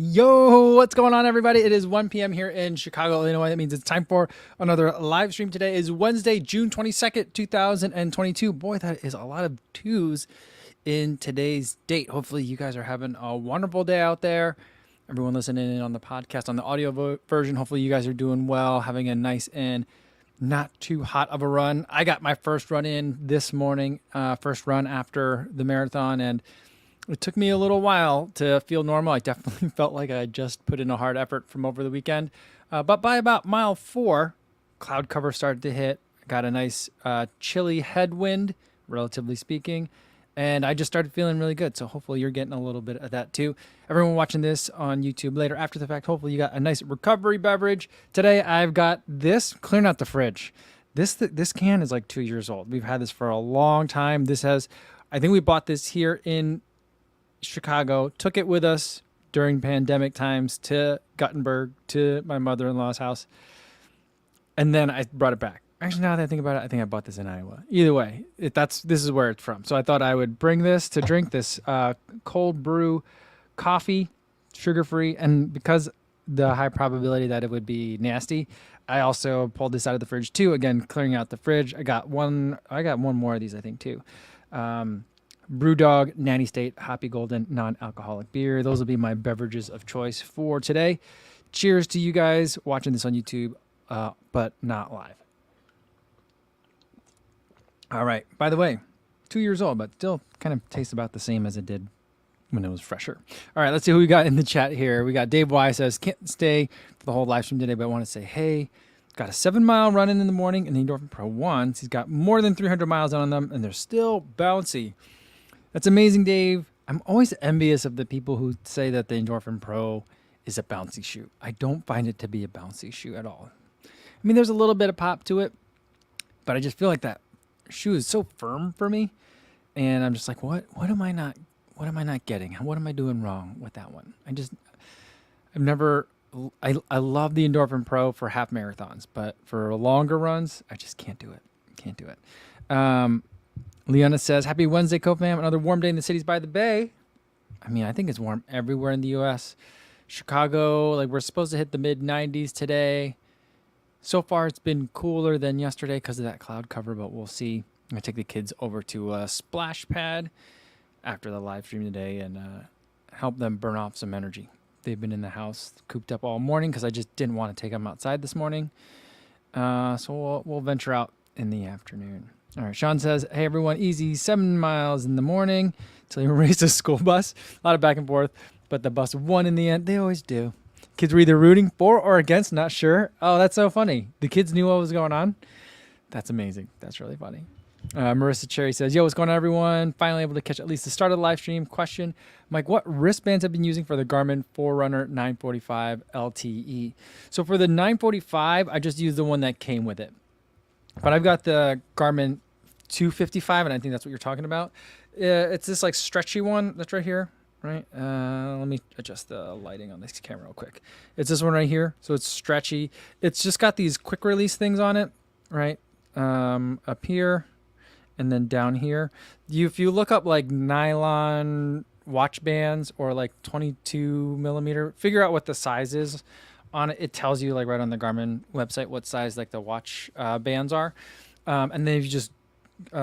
Yo, what's going on, everybody? It is 1 p.m. here in Chicago, Illinois. That means it's time for another live stream. Today is Wednesday, June 22nd, 2022. Boy, that is a lot of twos in today's date. Hopefully, you guys are having a wonderful day out there. Everyone listening in on the podcast, on the audio version, hopefully you guys are doing well, having a nice and not too hot of a run. I got my first run in this morning, first run after the marathon, and it took me a little while to feel normal. I definitely felt like I just put in a hard effort from over the weekend. But by about mile 4, cloud cover started to hit. Got a nice chilly headwind, relatively speaking. And I just started feeling really good. So hopefully you're getting a little bit of that too. Everyone watching this on YouTube later after the fact, hopefully you got a nice recovery beverage. Today I've got this, clearing out the fridge. This can is like 2 years old. We've had this for a long time. I think we bought this here in Chicago, took it with us during pandemic times to Guttenberg, to my mother-in-law's house, and then I brought it back. Actually, now that I think about it, I think I bought this in Iowa. Either way, this is where it's from. So I thought I would bring this to drink this cold brew coffee, sugar-free, and because the high probability that it would be nasty, I also pulled this out of the fridge too. Again, clearing out the fridge. I got one more of these, I think, too. Brewdog, Natty State, Hoppy Golden, non-alcoholic beer. Those will be my beverages of choice for today. Cheers to you guys watching this on YouTube, but not live. All right. By the way, 2 years old, but still kind of tastes about the same as it did when it was fresher. All right. Let's see who we got in the chat here. We got Dave Y says, can't stay for the whole live stream today, but I want to say, hey, got a 7-mile run in the morning in the Endorphin Pro 1s. He's got more than 300 miles on them, and they're still bouncy. That's amazing, Dave. I'm always envious of the people who say that the Endorphin Pro is a bouncy shoe. I don't find it to be a bouncy shoe at all. I mean, there's a little bit of pop to it, but I just feel like that shoe is so firm for me, and I'm just like, what am I not getting? What am I doing wrong with that one? I love the Endorphin Pro for half marathons, but for longer runs, I just can't do it. Leona says, happy Wednesday, Co-Fam. Another warm day in the cities by the bay. I mean, I think it's warm everywhere in the U.S. Chicago, we're supposed to hit the mid-90s today. So far, it's been cooler than yesterday because of that cloud cover, but we'll see. I'm going to take the kids over to a splash pad after the live stream today and help them burn off some energy. They've been in the house cooped up all morning because I just didn't want to take them outside this morning. So we'll venture out in the afternoon. All right, Sean says, hey, everyone, easy 7 miles in the morning until you race a school bus. A lot of back and forth, but the bus won in the end. They always do. Kids were either rooting for or against, not sure. Oh, that's so funny. The kids knew what was going on. That's amazing. That's really funny. Marissa Cherry says, yo, what's going on, everyone? Finally able to catch at least the start of the live stream. Question, Mike, what wristbands have you been using for the Garmin Forerunner 945 LTE? So for the 945, I just used the one that came with it. But I've got the Garmin 255, and I think that's what you're talking about. It's this stretchy one that's right here, right? Let me adjust the lighting on this camera real quick. It's this one right here. So it's stretchy. It's just got these quick release things on it, right? Up here and then down here. If you look up nylon watch bands or 22 millimeter, figure out what the size is on it. It tells you right on the Garmin website what size the watch bands are, and then if you just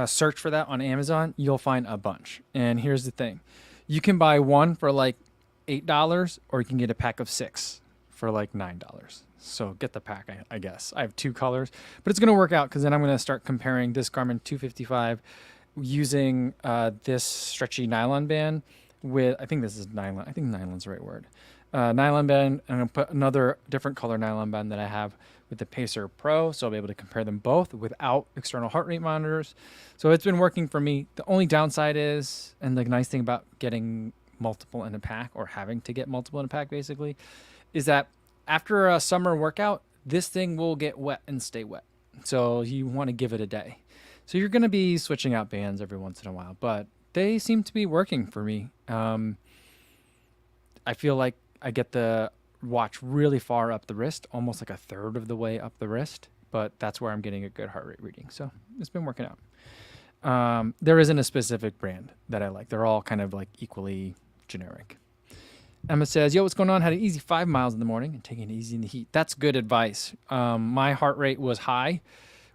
search for that on Amazon, you'll find a bunch. And here's the thing, you can buy one for $8, or you can get a pack of 6 for $9. So get the pack, I guess. I have 2 colors, but it's going to work out because then I'm going to start comparing this Garmin 255 using this stretchy nylon band with, I think this is nylon. I think nylon's the right word. Nylon band, and I'm going to put another different color nylon band that I have with the Pacer Pro, so I'll be able to compare them both without external heart rate monitors. So it's been working for me. The only downside is, and the nice thing about getting multiple in a pack, or having to get multiple in a pack basically, is that after a summer workout, this thing will get wet and stay wet. So you want to give it a day. So you're going to be switching out bands every once in a while, but they seem to be working for me. I feel like I get the watch really far up the wrist, almost a third of the way up the wrist, but that's where I'm getting a good heart rate reading. So it's been working out. There isn't a specific brand that I like. They're all kind of equally generic. Emma says, yo, what's going on? Had an easy 5 miles in the morning and taking it easy in the heat. That's good advice. My heart rate was high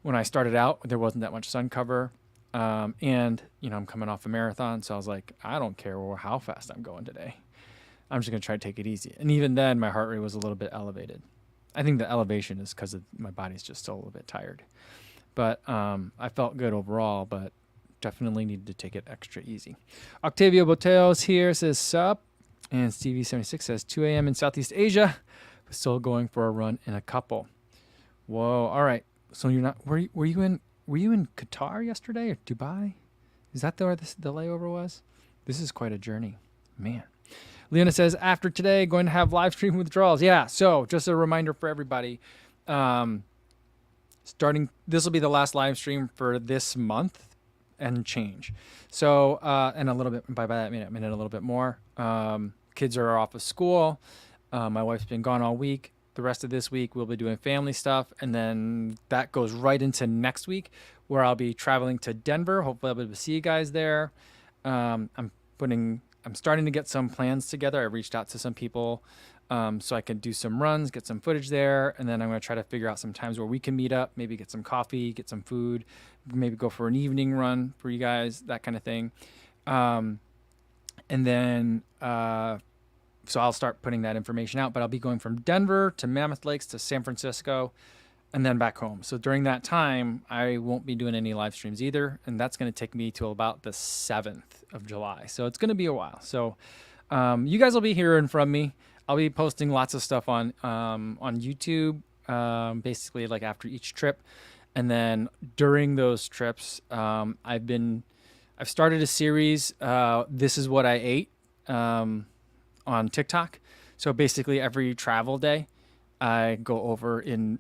when I started out. There wasn't that much sun cover. And, I'm coming off a marathon. So I was like, I don't care how fast I'm going today. I'm just going to try to take it easy. And even then, my heart rate was a little bit elevated. I think the elevation is because my body's just still a little bit tired. But I felt good overall, but definitely needed to take it extra easy. Octavio Boteos here says, sup. And Stevie76 says 2 a.m. in Southeast Asia, but still going for a run in a couple. Whoa! All right. So you're not? Were you in Qatar yesterday or Dubai? Is that where the layover was? This is quite a journey, man. Leona says after today, going to have live stream withdrawals. Yeah. So just a reminder for everybody. Starting, this will be the last live stream for this month and change. So and a little bit by that I mean a little bit more. Kids are off of school. My wife's been gone all week. The rest of this week, we'll be doing family stuff. And then that goes right into next week where I'll be traveling to Denver. Hopefully I'll be able to see you guys there. I'm starting to get some plans together. I reached out to some people so I can do some runs, get some footage there. And then I'm going to try to figure out some times where we can meet up, maybe get some coffee, get some food, maybe go for an evening run for you guys, that kind of thing. And then, so I'll start putting that information out, but I'll be going from Denver to Mammoth Lakes to San Francisco and then back home. So during that time, I won't be doing any live streams either. And that's going to take me till about the 7th of July. So it's going to be a while. So, you guys will be hearing from me. I'll be posting lots of stuff on YouTube, basically like after each trip. And then during those trips, I've started a series, This Is What I Ate, on TikTok. So basically every travel day, I go over in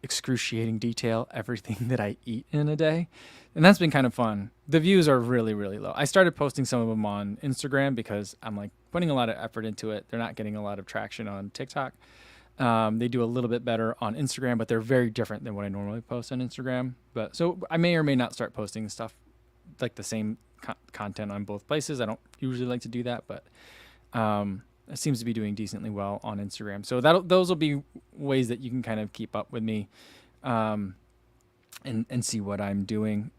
excruciating detail everything that I eat in a day. And that's been kind of fun. The views are really, really low. I started posting some of them on Instagram because I'm like putting a lot of effort into it. They're not getting a lot of traction on TikTok. They do a little bit better on Instagram, but they're very different than what I normally post on Instagram. But so I may or may not start posting stuff like the same content on both places. I don't usually like to do that, but it seems to be doing decently well on Instagram. So those will be ways that you can kind of keep up with me and see what I'm doing.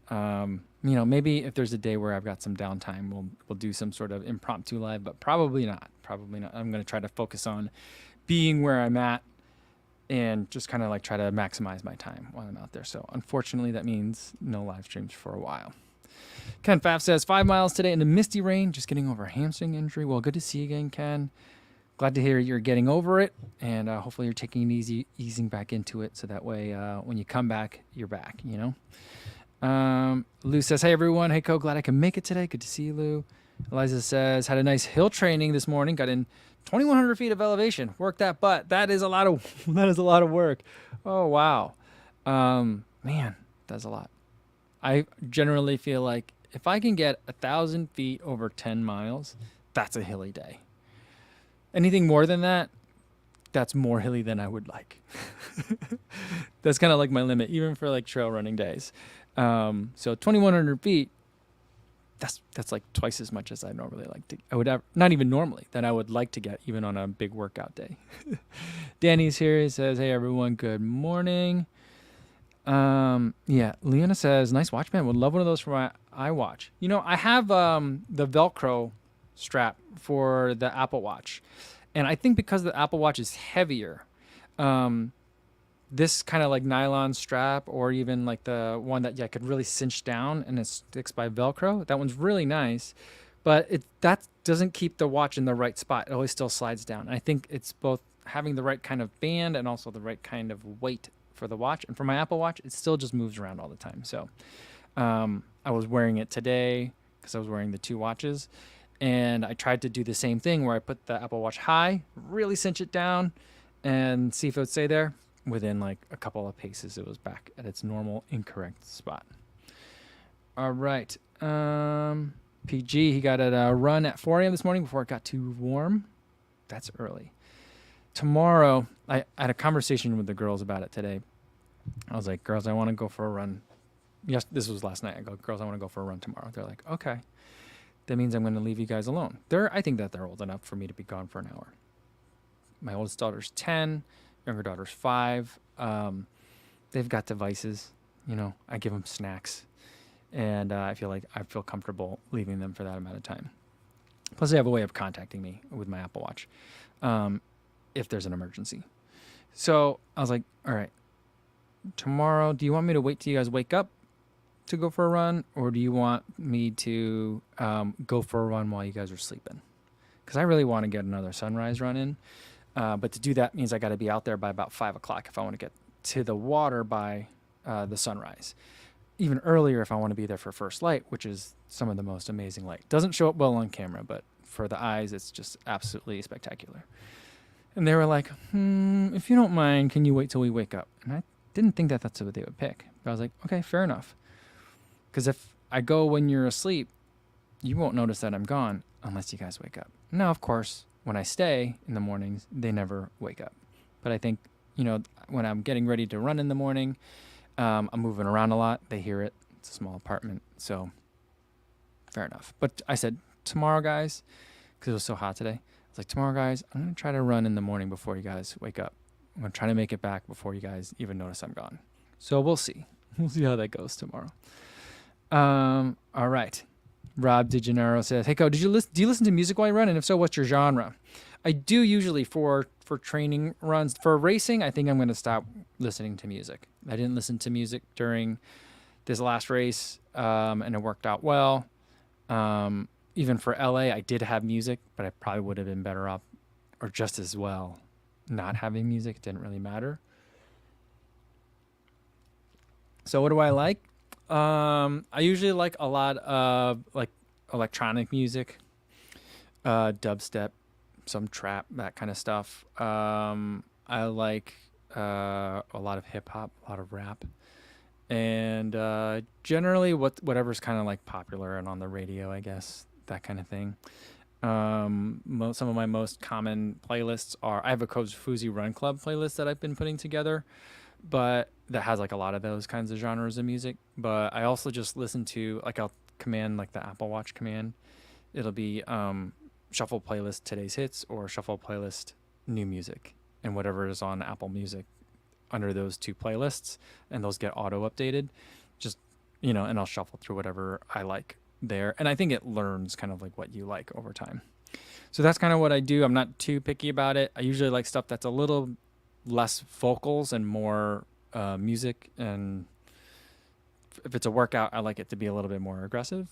Maybe if there's a day where I've got some downtime, we'll do some sort of impromptu live, but probably not. I'm going to try to focus on being where I'm at and just kind of like try to maximize my time while I'm out there. So unfortunately, that means no live streams for a while. Ken Pfaff says 5 miles today in the misty rain, just getting over a hamstring injury. Well, good to see you again, Ken. Glad to hear you're getting over it, and hopefully you're taking it easy, easing back into it, so that way when you come back, you're back, Lou says, hey, everyone. Hey, Co, glad I can make it today. Good to see you, Lou. Eliza says, had a nice hill training this morning. Got in 2,100 feet of elevation. Work that butt. That is a lot of work. Oh, wow. Man, that's a lot. I generally feel like if I can get 1,000 feet over 10 miles, that's a hilly day. Anything more than that, that's more hilly than I would like. That's kind of like my limit, even for like trail running days. So 2,100 feet, that's like twice as much as I normally like to. I would have, not even normally, that I would like to get even on a big workout day. Danny's here. He says, hey, everyone, good morning. Yeah, Leona says, nice watch band. Would love one of those for my iWatch. I have the Velcro strap for the Apple Watch. And I think because the Apple Watch is heavier, this kind of like nylon strap or even like the one that I could really cinch down and it sticks by Velcro, that one's really nice. But that doesn't keep the watch in the right spot. It always still slides down. And I think it's both having the right kind of band and also the right kind of weight for the watch. And for my Apple Watch, it still just moves around all the time. So I was wearing it today because I was wearing the two watches. And I tried to do the same thing where I put the Apple Watch high, really cinch it down, and see if it would stay there. Within like a couple of paces, it was back at its normal incorrect spot. All right. PG, he got a run at 4 a.m. this morning before it got too warm. That's early. Tomorrow, I had a conversation with the girls about it today. I was like, girls, I want to go for a run. Yes, this was last night. I go, girls, I want to go for a run tomorrow. They're like, okay. that means I'm going to leave you guys alone. I think that they're old enough for me to be gone for an hour. My oldest daughter's 10, younger daughter's 5. They've got devices. I give them snacks, and I feel comfortable leaving them for that amount of time. Plus, they have a way of contacting me with my Apple Watch if there's an emergency. So I was like, all right, tomorrow, do you want me to wait till you guys wake up to go for a run, or do you want me to go for a run while you guys are sleeping? Because I really want to get another sunrise run in. But to do that means I got to be out there by about 5 o'clock if I want to get to the water by the sunrise. Even earlier if I want to be there for first light, which is some of the most amazing light. Doesn't show up well on camera, but for the eyes, it's just absolutely spectacular. And they were like, if you don't mind, can you wait till we wake up? And I didn't think that that's what they would pick. But I was like, okay, fair enough. Because if I go when you're asleep, you won't notice that I'm gone unless you guys wake up. Now, of course, when I stay in the mornings, they never wake up. But I think, when I'm getting ready to run in the morning, I'm moving around a lot. They hear it. It's a small apartment. So fair enough. But I said, tomorrow, guys, because it was so hot today, I was like, tomorrow, guys, I'm going to try to run in the morning before you guys wake up. I'm going to try to make it back before you guys even notice I'm gone. So we'll see. We'll see how that goes tomorrow. All right. Rob DeGennaro says, hey, Co, do you listen to music while you run? And if so, what's your genre? I do usually for training runs. For racing, I think I'm going to stop listening to music. I didn't listen to music during this last race, and it worked out well. Even for LA, I did have music, but I probably would have been better off, or just as well, not having music. It didn't really matter. So what do I like? I usually like a lot of electronic music, dubstep, some trap, that kind of stuff. I like a lot of hip hop, a lot of rap, and generally whatever's kind of like popular and on the radio, I guess, that kind of thing. Some of my most common playlists are, I have a Kofuzi Run Club playlist that I've been putting together, but that has like a lot of those kinds of genres of music. But I also just listen to, I'll command like the Apple Watch command. It'll be shuffle playlist today's hits or shuffle playlist new music, and whatever is on Apple Music under those two playlists, and those get auto updated. Just, and I'll shuffle through whatever I like there. And I think it learns kind of like what you like over time. So that's kind of what I do. I'm not too picky about it. I usually like stuff that's a little less vocals and more music, and if it's a workout, I like it to be a little bit more aggressive.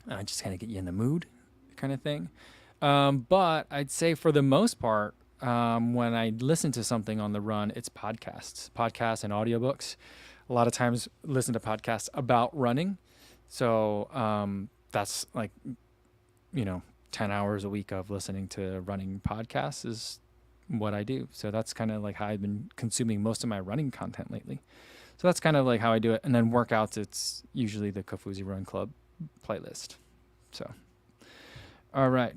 I just kind of get you in the mood kind of thing. But I'd say for the most part, when I listen to something on the run, it's podcasts and audiobooks. A lot of times listen to podcasts about running. So that's 10 hours a week of listening to running podcasts is what I do. So that's kind of like how I've been consuming most of my running content lately. So that's kind of like how I do it. And then workouts, it's usually the Kofuzi Run Club playlist. So, all right.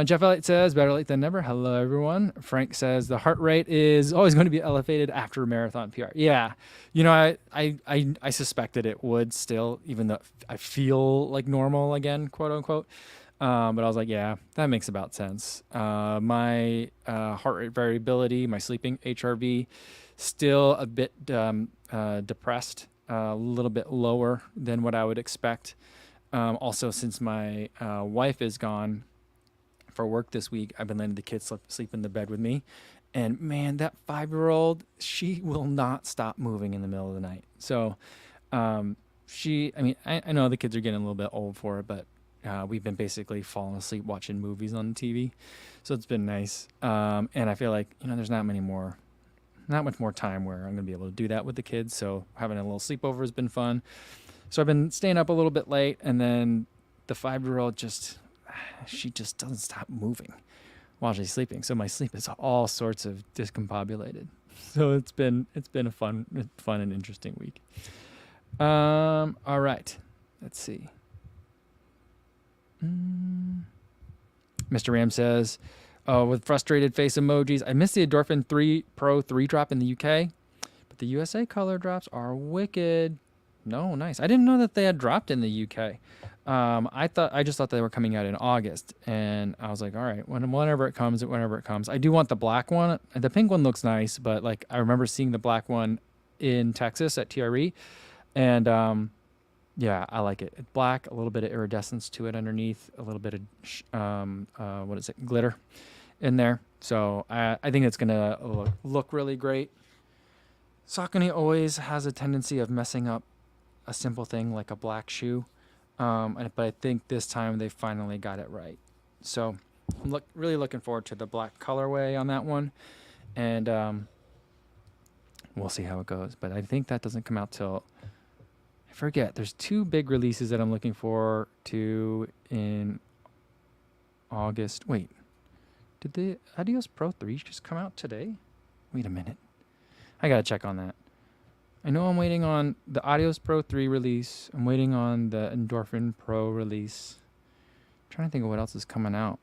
Jeff Elliott says, better late than never. Hello, everyone. Frank says, the heart rate is always going to be elevated after a marathon PR. Yeah. I suspected it would still, even though I feel like normal again, quote unquote. But I was like, yeah, that makes about sense. My heart rate variability, my sleeping HRV, still a bit depressed, a little bit lower than what I would expect. Also, since my wife is gone for work this week, I've been letting the kids sleep in the bed with me. And man, that 5-year-old, she will not stop moving in the middle of the night. So I know the kids are getting a little bit old for it, but we've been basically falling asleep watching movies on the TV. So it's been nice. And I feel like, there's not much more time where I'm going to be able to do that with the kids. So having a little sleepover has been fun. So I've been staying up a little bit late, and then the 5-year-old she just doesn't stop moving while she's sleeping. So my sleep is all sorts of discombobulated. So it's been a fun and interesting week. All right. Let's see. Mr. Ram says, with frustrated face emojis, I missed the Endorphin 3 Pro 3 drop in the UK, but the USA color drops are wicked. No, nice. I didn't know that they had dropped in the UK. I just thought they were coming out in August, and I was like, all right, whenever it comes, whenever it comes. I do want the black one. The pink one looks nice, but like I remember seeing the black one in Texas at TRE, and yeah, I like it. It's black, a little bit of iridescence to it underneath, a little bit of what is it, glitter in there. So I think it's gonna look really great. Saucony always has a tendency of messing up a simple thing like a black shoe. But I think this time they finally got it right. So I'm really looking forward to the black colorway on that one. And we'll see how it goes. But I think that doesn't come out till, I forget, there's 2 big releases that I'm looking forward to in August. Wait, did the Adios Pro 3 just come out today? Wait a minute. I got to check on that. I know I'm waiting on the Adios Pro 3 release. I'm waiting on the Endorphin Pro release. I'm trying to think of what else is coming out.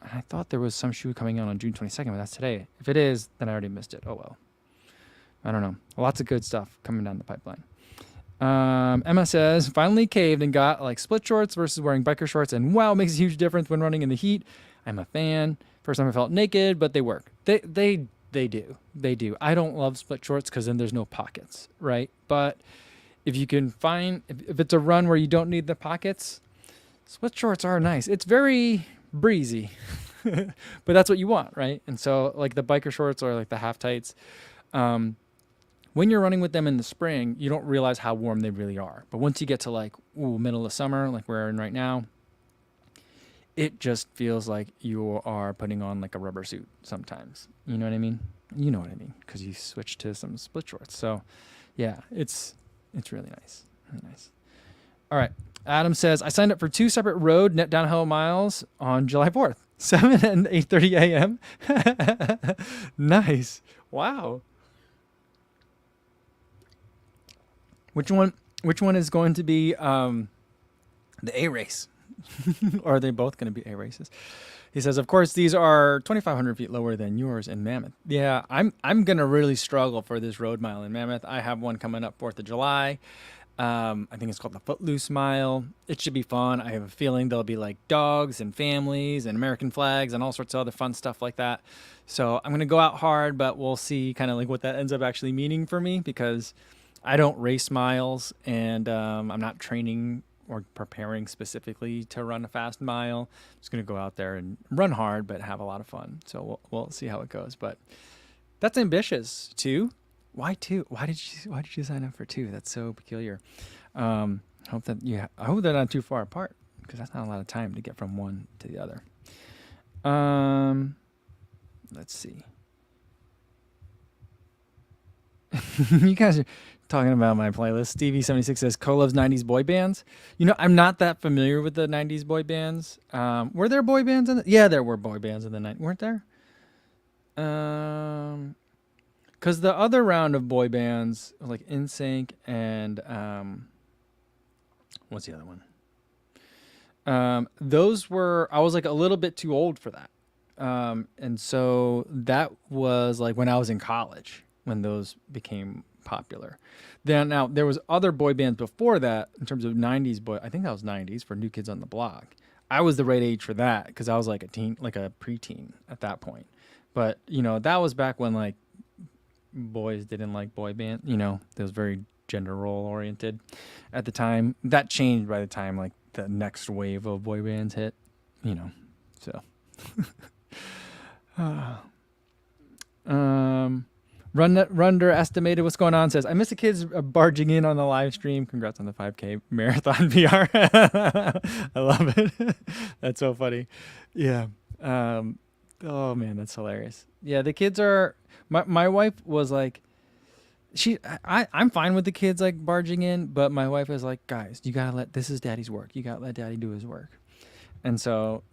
I thought there was some shoe coming out on June 22nd, but that's today. If it is, then I already missed it. Oh, well. I don't know. Lots of good stuff coming down the pipeline. Emma says, finally caved and got like split shorts versus wearing biker shorts. And wow, it makes a huge difference when running in the heat. I'm a fan. First time I felt naked, but they work. They do. I don't love split shorts because then there's no pockets, right? But if you can find, if it's a run where you don't need the pockets, split shorts are nice. It's very breezy, but that's what you want, right? And so like the biker shorts or like the half tights, when you're running with them in the spring, you don't realize how warm they really are. But once you get to like, middle of summer, like we're in right now, it just feels like you are putting on like a rubber suit sometimes. You know what I mean? You know what I mean, because you switch to some split shorts. So yeah, it's really nice. Really nice. All right. Adam says, I signed up for 2 separate road net downhill miles on July 4th, 7 and 8:30 a.m. Nice. Wow. Which one is going to be the A race? Or are they both going to be A races? He says, of course, these are 2,500 feet lower than yours in Mammoth. Yeah, I'm going to really struggle for this road mile in Mammoth. I have one coming up 4th of July. I think it's called the Footloose Mile. It should be fun. I have a feeling there'll be like dogs and families and American flags and all sorts of other fun stuff like that. So I'm going to go out hard, but we'll see kind of like what that ends up actually meaning for me, because I don't race miles, and I'm not training or preparing specifically to run a fast mile. I'm just going to go out there and run hard, but have a lot of fun. So we'll see how it goes. But that's ambitious. 2? Why 2? Why did you sign up for 2? That's so peculiar. I hope they're not too far apart, because that's not a lot of time to get from one to the other. Let's see. You guys are talking about my playlist. Stevie76 says, Co loves 90s boy bands. You know, I'm not that familiar with the 90s boy bands. Were there boy bands in the... Yeah, there were boy bands in the 90s. Weren't there? Because the other round of boy bands, like NSYNC and... what's the other one? Those were... I was like a little bit too old for that. And so that was like when I was in college, when those became popular. Then now there was other boy bands before that in terms of 90s boy. I think that was 90s for New Kids on the Block. I was the right age for that because I was like a teen, like a preteen at that point. But you know, that was back when like boys didn't like boy band. You know, it was very gender role oriented at the time. That changed by the time like the next wave of boy bands hit. You know, so. Runder estimated what's going on says, I miss the kids barging in on the live stream. Congrats on the 5K marathon PR. I love it. That's so funny. Yeah. Oh man, that's hilarious. Yeah, the kids are, my wife was like, I'm fine with the kids like barging in, but my wife is like, guys, you gotta this is daddy's work. You gotta let daddy do his work. And so,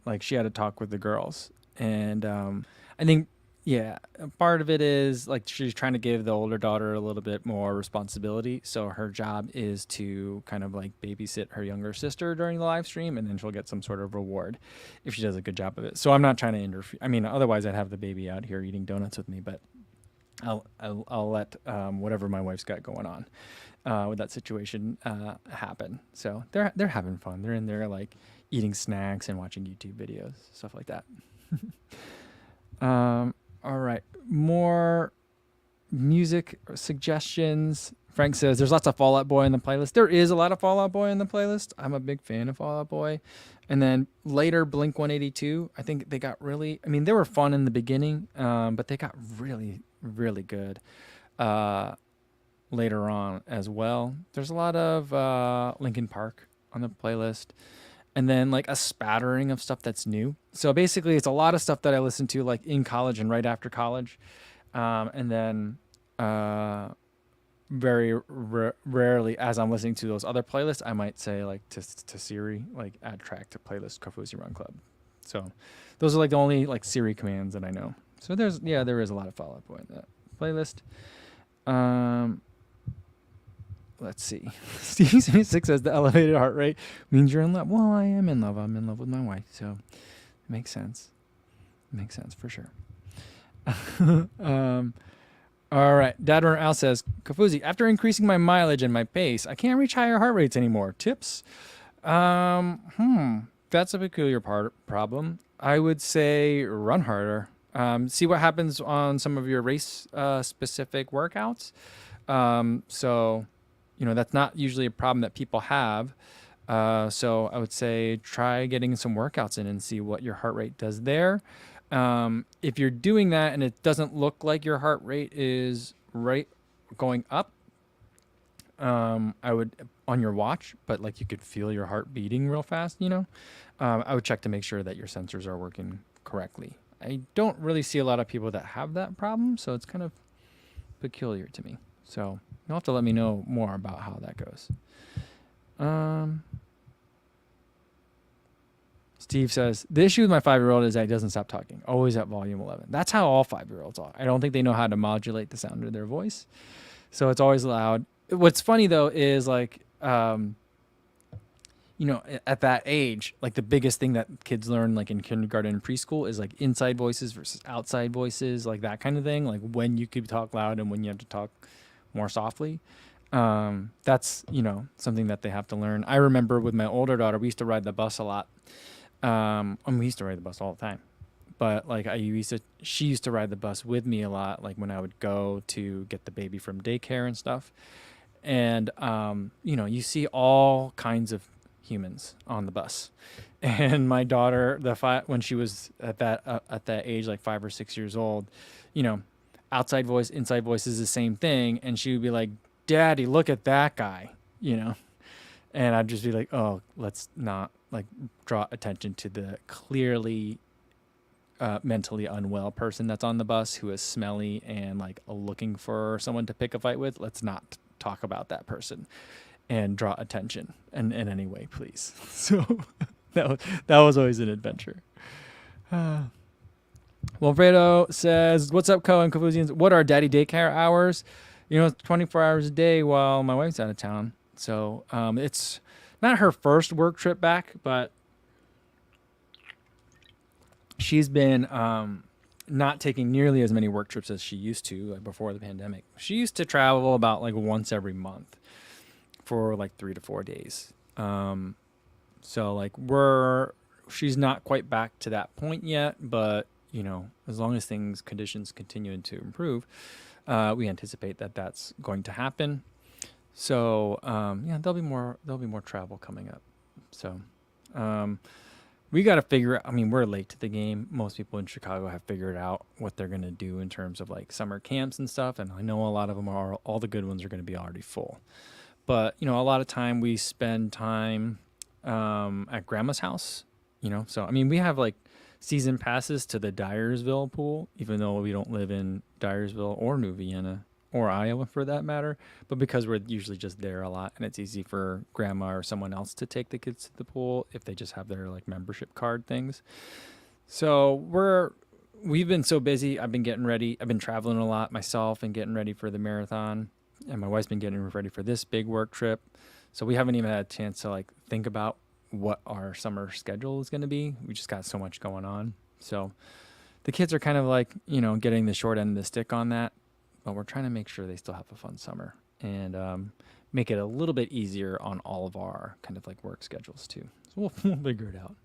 like she had to talk with the girls, and I think, yeah, part of it is like she's trying to give the older daughter a little bit more responsibility. So her job is to kind of like babysit her younger sister during the live stream, and then she'll get some sort of reward if she does a good job of it. So I'm not trying to interfere. I mean, otherwise I'd have the baby out here eating donuts with me, but I'll let whatever my wife's got going on with that situation happen. So they're having fun. They're in there like eating snacks and watching YouTube videos, stuff like that. All right, more music suggestions. Frank says there's lots of Fall Out Boy in the playlist. There is a lot of Fall Out Boy in the playlist. I'm a big fan of Fall Out Boy. And then later Blink 182. I think they got really. I mean, they were fun in the beginning, but they got really, really good later on as well. There's a lot of Linkin Park on the playlist, and then like a spattering of stuff that's new. So basically, it's a lot of stuff that I listened to like in college and right after college, and then very rarely as I'm listening to those other playlists, I might say like to Siri, like add track to playlist Kofuzi Run Club. So those are like the only like Siri commands that I know. So there is a lot of Fall Out Boy in that playlist. Let's see. Steve 76 says the elevated heart rate means you're in love. Well, I am in love. I'm in love with my wife, so it makes sense. It makes sense for sure. All right. Dadmer Al says, Kofuzi, after increasing my mileage and my pace, I can't reach higher heart rates anymore. Tips? That's a peculiar problem. I would say run harder. See what happens on some of your race specific workouts. So, that's not usually a problem that people have. So I would say try getting some workouts in and see what your heart rate does there. If you're doing that and it doesn't look like your heart rate is going up, I would on your watch, but like you could feel your heart beating real fast, I would check to make sure that your sensors are working correctly. I don't really see a lot of people that have that problem, so it's kind of peculiar to me. So you'll have to let me know more about how that goes. Steve says, the issue with my 5-year-old is that he doesn't stop talking, always at volume 11. That's how all 5-year-olds are. I don't think they know how to modulate the sound of their voice. So it's always loud. What's funny, though, is like, at that age, like the biggest thing that kids learn like in kindergarten and preschool is like inside voices versus outside voices, like that kind of thing. Like when you could talk loud and when you have to talk more softly. That's, something that they have to learn. I remember with my older daughter, we used to ride the bus a lot. We used to ride the bus all the time, but like she used to ride the bus with me a lot. Like when I would go to get the baby from daycare and stuff. And, you see all kinds of humans on the bus. And my daughter, when she was at that age, like 5 or 6 years old, outside voice, inside voice is the same thing. And she would be like, Daddy, look at that guy, and I'd just be like, oh, let's not like draw attention to the clearly mentally unwell person that's on the bus who is smelly and like looking for someone to pick a fight with. Let's not talk about that person and draw attention in any way, please. So that was always an adventure. Wilfredo says, what's up, Co and Kofuzians? What are daddy daycare hours? 24 hours a day while my wife's out of town. So it's not her first work trip back, but she's been not taking nearly as many work trips as she used to before the pandemic. She used to travel about like once every month for like 3 to 4 days. So like she's not quite back to that point yet, but as long as conditions continue to improve, we anticipate that that's going to happen. So there'll be more travel coming up. So we got to figure out. I mean, we're late to the game. Most people in Chicago have figured out what they're going to do in terms of like summer camps and stuff. And I know a lot of them all the good ones are going to be already full. But a lot of time we spend time at grandma's house. So I mean, we have like season passes to the Dyersville pool, even though we don't live in Dyersville or New Vienna or Iowa for that matter. But because we're usually just there a lot, and it's easy for grandma or someone else to take the kids to the pool if they just have their like membership card things. So we've been so busy. I've been getting ready. I've been traveling a lot myself and getting ready for the marathon. And my wife's been getting ready for this big work trip. So we haven't even had a chance to like think about what our summer schedule is going to be. We just got so much going on. So the kids are kind of like, getting the short end of the stick on that. but we're trying to make sure they still have a fun summer and make it a little bit easier on all of our kind of like work schedules too. So we'll figure it out.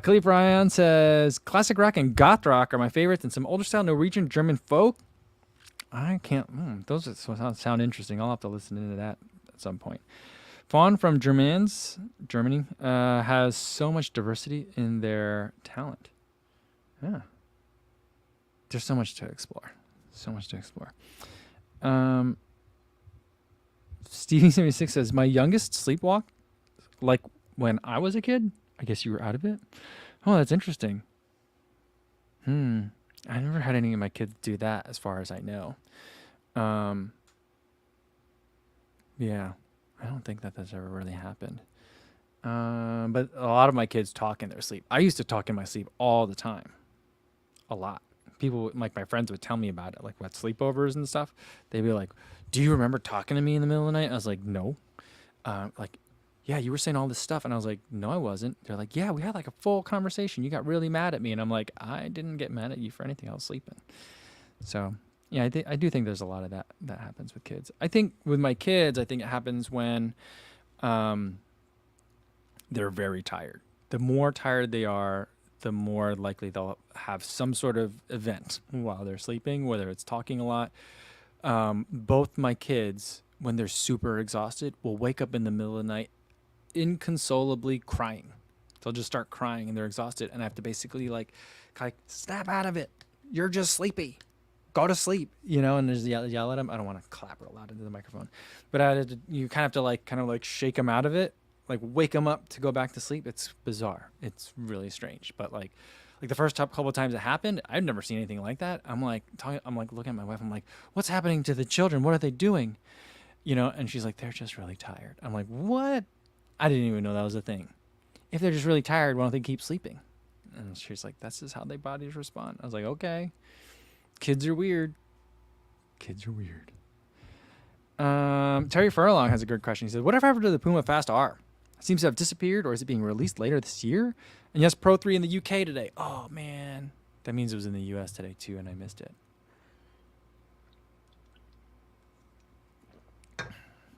Khalif Ryan says, classic rock and goth rock are my favorites, and some older style Norwegian German folk. I can't, those sound interesting. I'll have to listen into that at some point. Fawn from Germany, has so much diversity in their talent. Yeah. There's so much to explore. Stevie76 says, my youngest sleepwalk, like when I was a kid. I guess you were out of it. Oh, that's interesting. I never had any of my kids do that as far as I know. Yeah, I don't think that that's ever really happened. But a lot of my kids talk in their sleep. I used to talk in my sleep all the time. A lot. People, like my friends would tell me about it, like what sleepovers and stuff. They'd be like, do you remember talking to me in the middle of the night? I was like, no. Like, yeah, you were saying all this stuff. And I was like, no, I wasn't. They're like, yeah, we had like a full conversation. You got really mad at me. And I'm like, I didn't get mad at you for anything. I was sleeping. So, yeah, I do think there's a lot of that happens with kids. I think with my kids, I think it happens when they're very tired. The more tired they are, the more likely they'll have some sort of event while they're sleeping, whether it's talking a lot. Both my kids, when they're super exhausted, will wake up in the middle of the night inconsolably crying. They'll just start crying and they're exhausted, and I have to basically like snap out of it. You're just sleepy. Go to sleep, and just yell at them. I don't want to clap real loud into the microphone, but you kind of have to shake them out of it, like wake them up to go back to sleep. It's bizarre. It's really strange. But like the first couple of times it happened, I've never seen anything like that. I'm like looking at my wife. I'm like, what's happening to the children? What are they doing? And she's like, they're just really tired. I'm like, what? I didn't even know that was a thing. If they're just really tired, why don't they keep sleeping? And she's like, that's just how their bodies respond. I was like, okay. Kids are weird. Terry Furlong has a good question. He says, whatever happened to the Puma Fast R? It seems to have disappeared, or is it being released later this year? And yes, Pro 3 in the UK today. Oh, man. That means it was in the US today, too, and I missed it.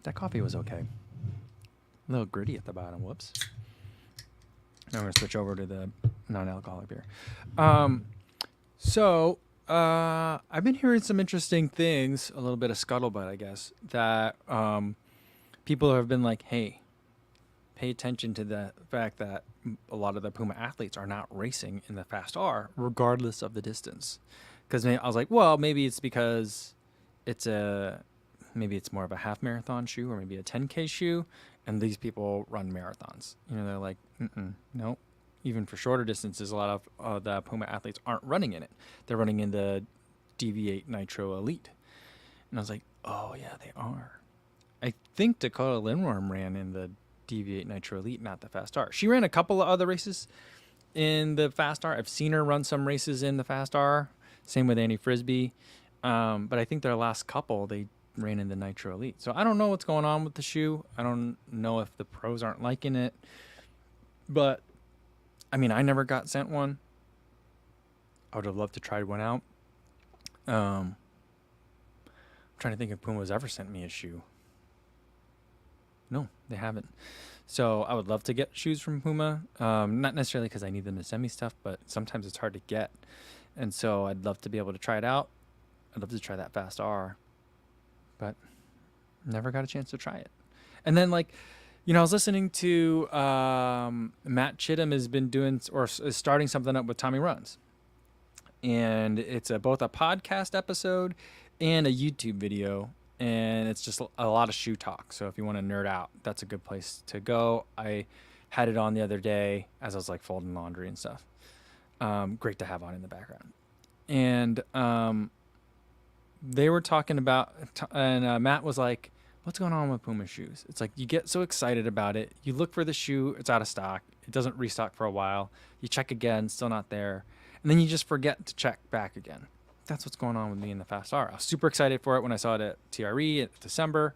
That coffee was okay. A little gritty at the bottom. Whoops. Now I'm going to switch over to the non-alcoholic beer. I've been hearing some interesting things, a little bit of scuttlebutt, I guess, that people have been like, hey, pay attention to the fact that a lot of the Puma athletes are not racing in the Fast R, regardless of the distance. Because I was like, well, maybe it's because maybe it's more of a half marathon shoe or maybe a 10K shoe, and these people run marathons. They're like, nope. Even for shorter distances, a lot of the Puma athletes aren't running in it. They're running in the DV8 Nitro Elite. And I was like, oh, yeah, they are. I think Dakota Lindworm ran in the DV8 Nitro Elite, not the Fast R. She ran a couple of other races in the Fast R. I've seen her run some races in the Fast R. Same with Annie Frisbee. But I think their last couple, they ran in the Nitro Elite. So I don't know what's going on with the shoe. I don't know if the pros aren't liking it. But I mean, I never got sent one. I would have loved to try one out. I'm trying to think if Puma's ever sent me a shoe. No, they haven't. So I would love to get shoes from Puma. Not necessarily because I need them to send me stuff, but sometimes it's hard to get. And so I'd love to be able to try it out. I'd love to try that Fast R, but never got a chance to try it. And then I was listening to Matt Chittum has been doing or is starting something up with Tommy Runs. And it's both a podcast episode and a YouTube video. And it's just a lot of shoe talk. So if you want to nerd out, that's a good place to go. I had it on the other day as I was folding laundry and stuff. Great to have on in the background. And they were talking about, and Matt was like, what's going on with Puma shoes? It's like you get so excited about it. You look for the shoe. It's out of stock. It doesn't restock for a while. You check again, still not there. And then you just forget to check back again. That's what's going on with me in the Fast R. I was super excited for it when I saw it at TRE in December.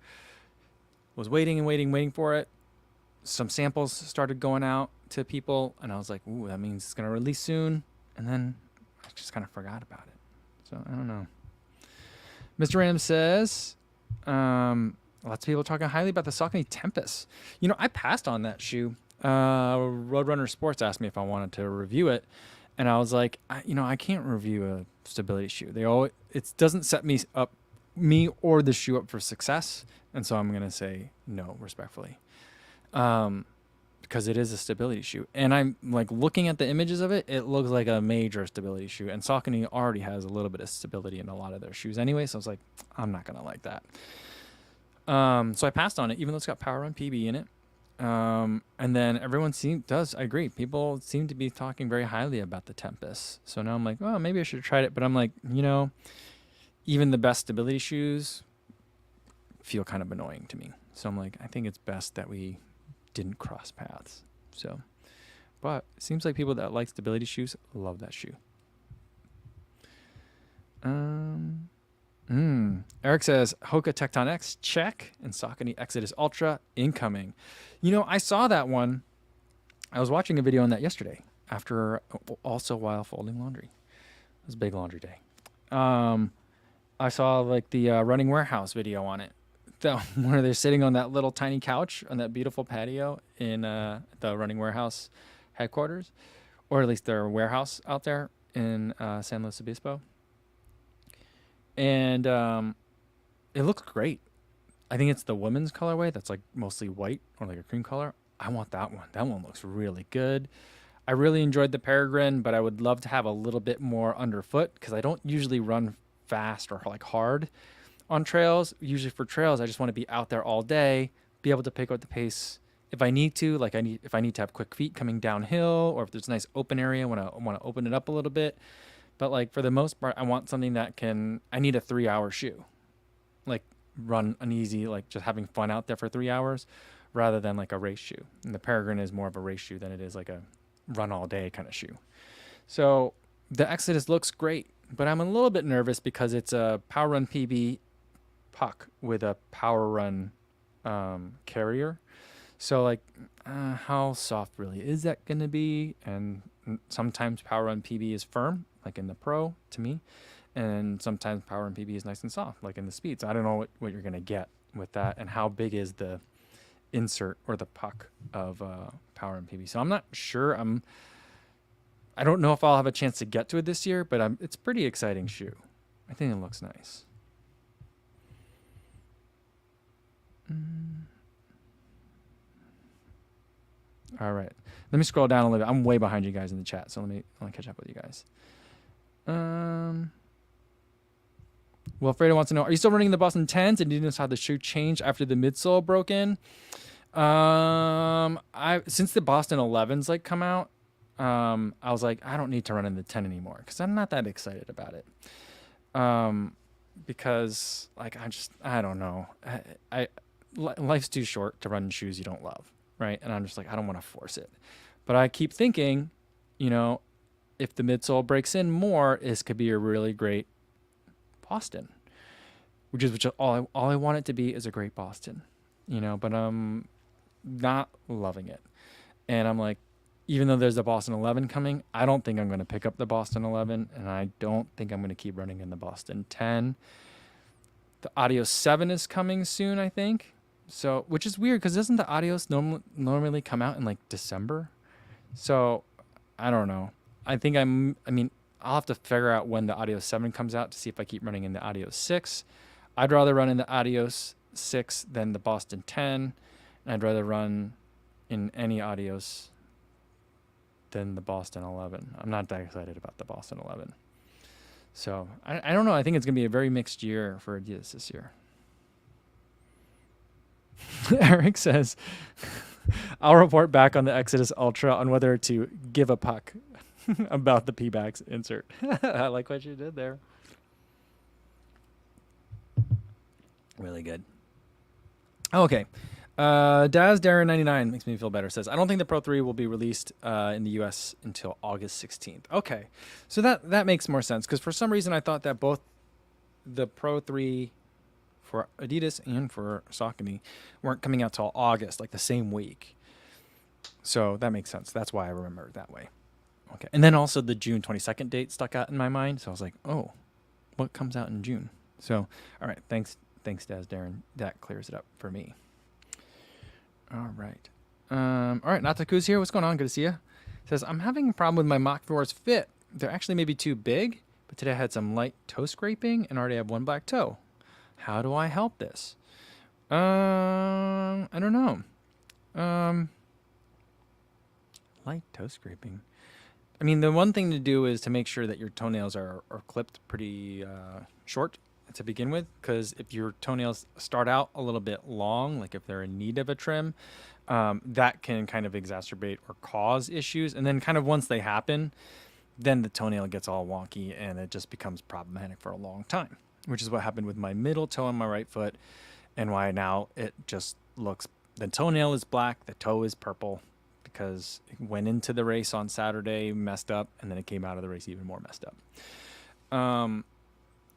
Was waiting for it. Some samples started going out to people, and I was like, ooh, that means it's going to release soon. And then I just kind of forgot about it. So I don't know. Mr. Random says, lots of people talking highly about the Saucony Tempest. You know, I passed on that shoe. Roadrunner Sports asked me if I wanted to review it, and I was like, I can't review a stability shoe. It doesn't set me or the shoe up for success, and so I'm gonna say no respectfully, because it is a stability shoe, and I'm like looking at the images of it. It looks like a major stability shoe, and Saucony already has a little bit of stability in a lot of their shoes anyway. So I was like, I'm not gonna like that. So I passed on it, even though it's got Power Run PB in it. And then everyone I agree. People seem to be talking very highly about the Tempest. So now I'm like, oh, maybe I should have tried it. But I'm like, even the best stability shoes feel kind of annoying to me. So I'm like, I think it's best that we didn't cross paths. So, but it seems like people that like stability shoes love that shoe. Eric says Hoka Tecton X check and Saucony Exodus Ultra incoming. I saw that one. I was watching a video on that yesterday while folding laundry. It was a big laundry day. I saw like the Running Warehouse video on it, where they're sitting on that little tiny couch on that beautiful patio in the Running Warehouse headquarters, or at least their warehouse out there in San Luis Obispo. And it looks great. I think it's the women's colorway that's like mostly white or like a cream color. I want that one. That one looks really good. I really enjoyed the Peregrine, but I would love to have a little bit more underfoot because I don't usually run fast or like hard on trails. Usually for trails, I just want to be out there all day, be able to pick up the pace if I need to. If I need to have quick feet coming downhill, or if there's a nice open area, want to open it up a little bit. But like for the most part, I want something that I need a 3-hour shoe, like run an easy, like just having fun out there for 3 hours rather than like a race shoe. And the Peregrine is more of a race shoe than it is like a run all day kind of shoe. So the Exodus looks great, but I'm a little bit nervous because it's a Power Run PB puck with a Power Run carrier. So like how soft really is that going to be? And sometimes Power Run PB is firm, like in the Pro to me, and sometimes Power Run PB is nice and soft, like in the Speeds. I don't know what you're going to get with that, and how big is the insert or the puck of Power Run PB. So I'm not sure. I don't know if I'll have a chance to get to it this year, but it's a pretty exciting shoe. I think it looks nice. All right. Let me scroll down a little bit. I'm way behind you guys in the chat, so let me catch up with you guys. Wilfredo wants to know, are you still running the Boston 10s, and did you notice how the shoe changed after the midsole broke in? Since the Boston 11s like come out, I was like, I don't need to run in the 10 anymore because I'm not that excited about it. Because like I don't know. Life's too short to run in shoes you don't love, right? And I'm just like, I don't want to force it. But I keep thinking, if the midsole breaks in more, this could be a really great Boston, which all I want it to be is a great Boston, but I'm not loving it. And I'm like, even though there's a Boston 11 coming, I don't think I'm going to pick up the Boston 11, and I don't think I'm going to keep running in the Boston 10. The Adios 7 is coming soon, I think. So, which is weird because doesn't the Adios normally come out in like December? So, I don't know. I think I'll have to figure out when the Adios 7 comes out to see if I keep running in the Adios 6. I'd rather run in the Adios 6 than the Boston 10. And I'd rather run in any Adios than the Boston 11. I'm not that excited about the Boston 11. So, I don't know. I think it's going to be a very mixed year for Adidas this year. Eric says, I'll report back on the Exodus Ultra on whether to give a puck about the P-Bags insert. I like what you did there. Really good. Okay. Daz Darren 99 makes me feel better. Says, I don't think the Pro 3 will be released in the US until August 16th. Okay. So that makes more sense because for some reason I thought that both the Pro 3 for Adidas and for Saucony weren't coming out till August, like the same week. So that makes sense. That's why I remember it that way. Okay. And then also the June 22nd date stuck out in my mind. So I was like, oh, what comes out in June? So, all right. Thanks, Des, Darren. That clears it up for me. All right. All right. Nataku's here. What's going on? Good to see you. Says, I'm having a problem with my Mach 4's fit. They're actually maybe too big, but today I had some light toe scraping and already have one black toe. How do I help this? I don't know. Light toe scraping. I mean, the one thing to do is to make sure that your toenails are clipped pretty short to begin with, because if your toenails start out a little bit long, like if they're in need of a trim, that can kind of exacerbate or cause issues. And then kind of once they happen, then the toenail gets all wonky and it just becomes problematic for a long time, which is what happened with my middle toe on my right foot and why now it just looks, the toenail is black, the toe is purple, because it went into the race on Saturday, messed up, and then it came out of the race even more messed up.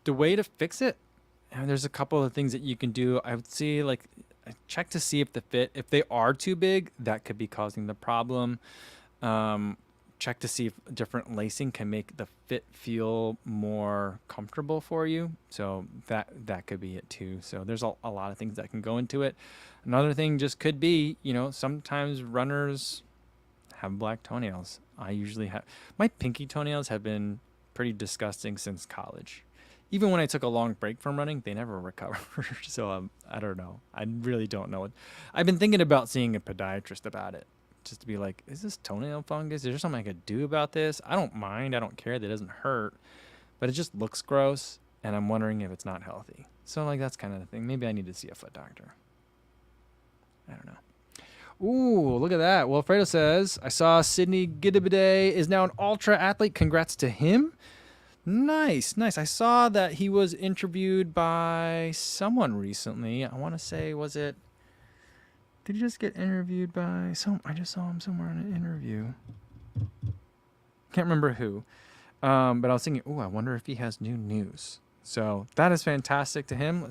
The way to fix it, there's a couple of things that you can do. I would see, like, check to see if the fit, if they are too big, that could be causing the problem. Check to see if different lacing can make the fit feel more comfortable for you. So that could be it too. So there's a lot of things that can go into it. Another thing just could be, sometimes runners have black toenails. I usually have, my pinky toenails have been pretty disgusting since college. Even when I took a long break from running, they never recovered. So I don't know. I really don't know. I've been thinking about seeing a podiatrist about it, just to be like, is this toenail fungus? Is there something I could do about this? I don't mind. I don't care. That doesn't hurt. But it just looks gross, and I'm wondering if it's not healthy. So, like, that's kind of the thing. Maybe I need to see a foot doctor. I don't know. Ooh, look at that. Well, Fredo says, I saw Sydney Gidibide is now an ultra athlete. Congrats to him. Nice. I saw that he was interviewed by someone recently. I want to say, did he just get interviewed by I just saw him somewhere in an interview. Can't remember who. But I was thinking, I wonder if he has new news. So that is fantastic to him.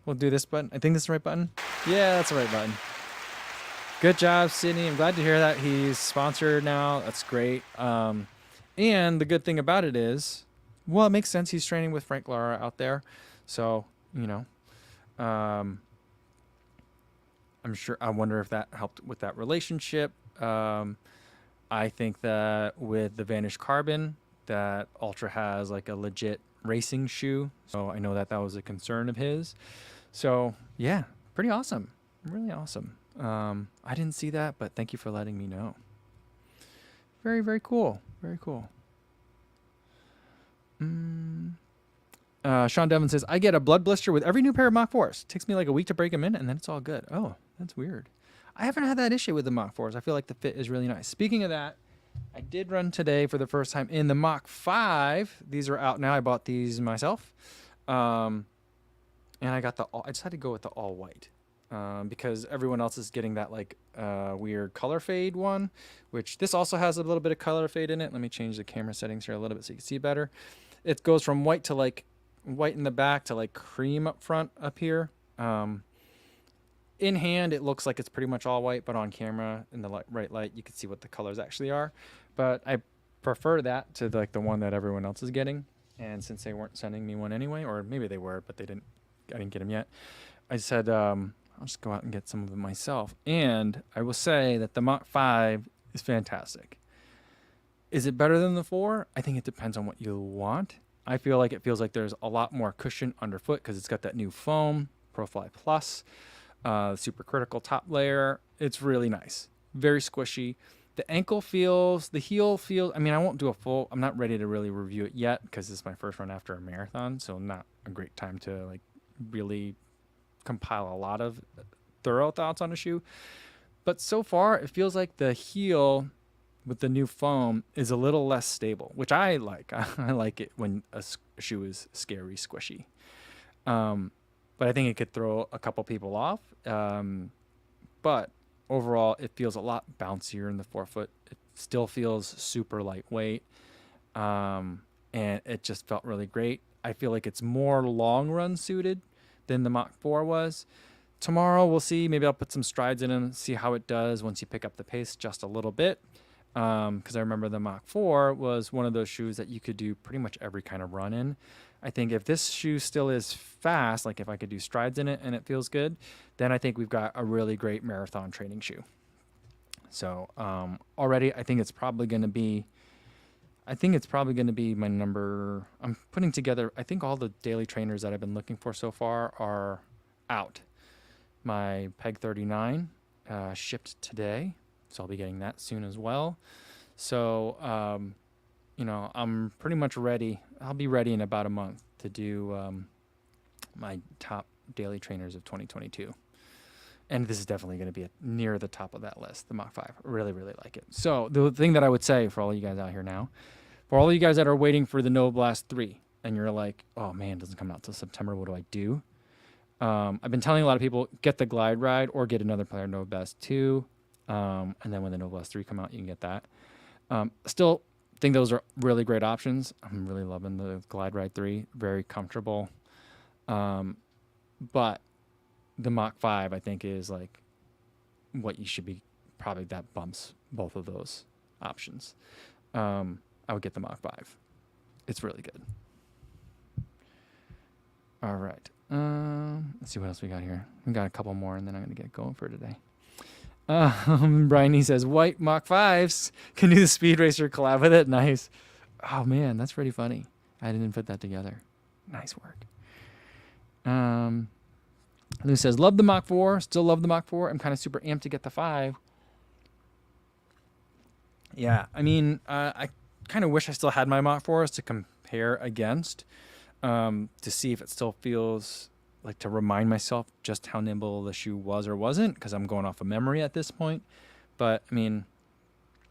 We'll do this button. I think this is the right button. Yeah, that's the right button. Good job, Sydney. I'm glad to hear that he's sponsored now. That's great. And the good thing about it is, it makes sense. He's training with Frank Lara out there. So, I'm sure, I wonder if that helped with that relationship. I think that with the Vanish Carbon, that Ultra has like a legit racing shoe. So I know that was a concern of his. So yeah, pretty awesome. Really awesome. I didn't see that, but thank you for letting me know. Very, very cool. Very cool. Sean Devon says, I get a blood blister with every new pair of Mach 4s. Takes me like a week to break them in, and then it's all good. Oh, that's weird. I haven't had that issue with the Mach 4s. I feel like the fit is really nice. Speaking of that, I did run today for the first time in the Mach 5. These are out now. I bought these myself. And I decided to go with the all white. Because everyone else is getting that like weird color fade one, which this also has a little bit of color fade in it. Let me change the camera settings here a little bit so you can see better. It goes from white to like white in the back to like cream up front up here. In hand, it looks like it's pretty much all white, but on camera in the right light, you can see what the colors actually are. But I prefer that to like the one that everyone else is getting. And since they weren't sending me one anyway, or maybe they were, but I didn't get them yet. I said, I'll just go out and get some of them myself. And I will say that the Mach 5 is fantastic. Is it better than the 4? I think it depends on what you want. I feel like it feels like there's a lot more cushion underfoot because it's got that new foam, ProFly Plus, super critical top layer. It's really nice. Very squishy. The heel feels, I won't do I'm not ready to really review it yet because this is my first run after a marathon. So not a great time to like really compile a lot of thorough thoughts on a shoe. But so far, it feels like the heel with the new foam is a little less stable, which I like. I like it when a shoe is scary, squishy. But I think it could throw a couple people off. But overall, it feels a lot bouncier in the forefoot. It still feels super lightweight. And it just felt really great. I feel like it's more long run suited than the Mach 4 was. Tomorrow we'll see. Maybe I'll put some strides in and see how it does once you pick up the pace just a little bit. Because I remember the Mach 4 was one of those shoes that you could do pretty much every kind of run in. I think if this shoe still is fast, like if I could do strides in it and it feels good, then I think we've got a really great marathon training shoe. So already I think it's probably going to be my number. I'm putting together, I think all the daily trainers that I've been looking for so far are out. My Peg 39 shipped today, so I'll be getting that soon as well. So, I'm pretty much ready. I'll be ready in about a month to do my top daily trainers of 2022. And this is definitely going to be near the top of that list, the Mach 5. I really, really like it. So the thing that I would say for all you guys out here now, for all of you guys that are waiting for the Nova Blast 3, and you're like, oh man, it doesn't come out till September, what do I do? I've been telling a lot of people, get the Glide Ride or get another player Nova Blast 2. And then when the Nova Blast 3 come out, you can get that. Still think those are really great options. I'm really loving the Glide Ride 3. Very comfortable. But the Mach 5, I think, is like what you should be, probably that bumps both of those options. I would get the Mach 5. It's really good. All right. Let's see what else we got here. We got a couple more, and then I'm going to get going for today. Brian, he says, white Mach 5s can do the Speed Racer collab with it. Nice. Oh, man, that's pretty funny. I didn't put that together. Nice work. Lou says, love the Mach 4. Still love the Mach 4. I'm kind of super amped to get the 5. Yeah, I mean, I kind of wish I still had my Mach 4s to compare against, to see if it still feels like, to remind myself just how nimble the shoe was or wasn't, because I'm going off of memory at this point. But, I mean,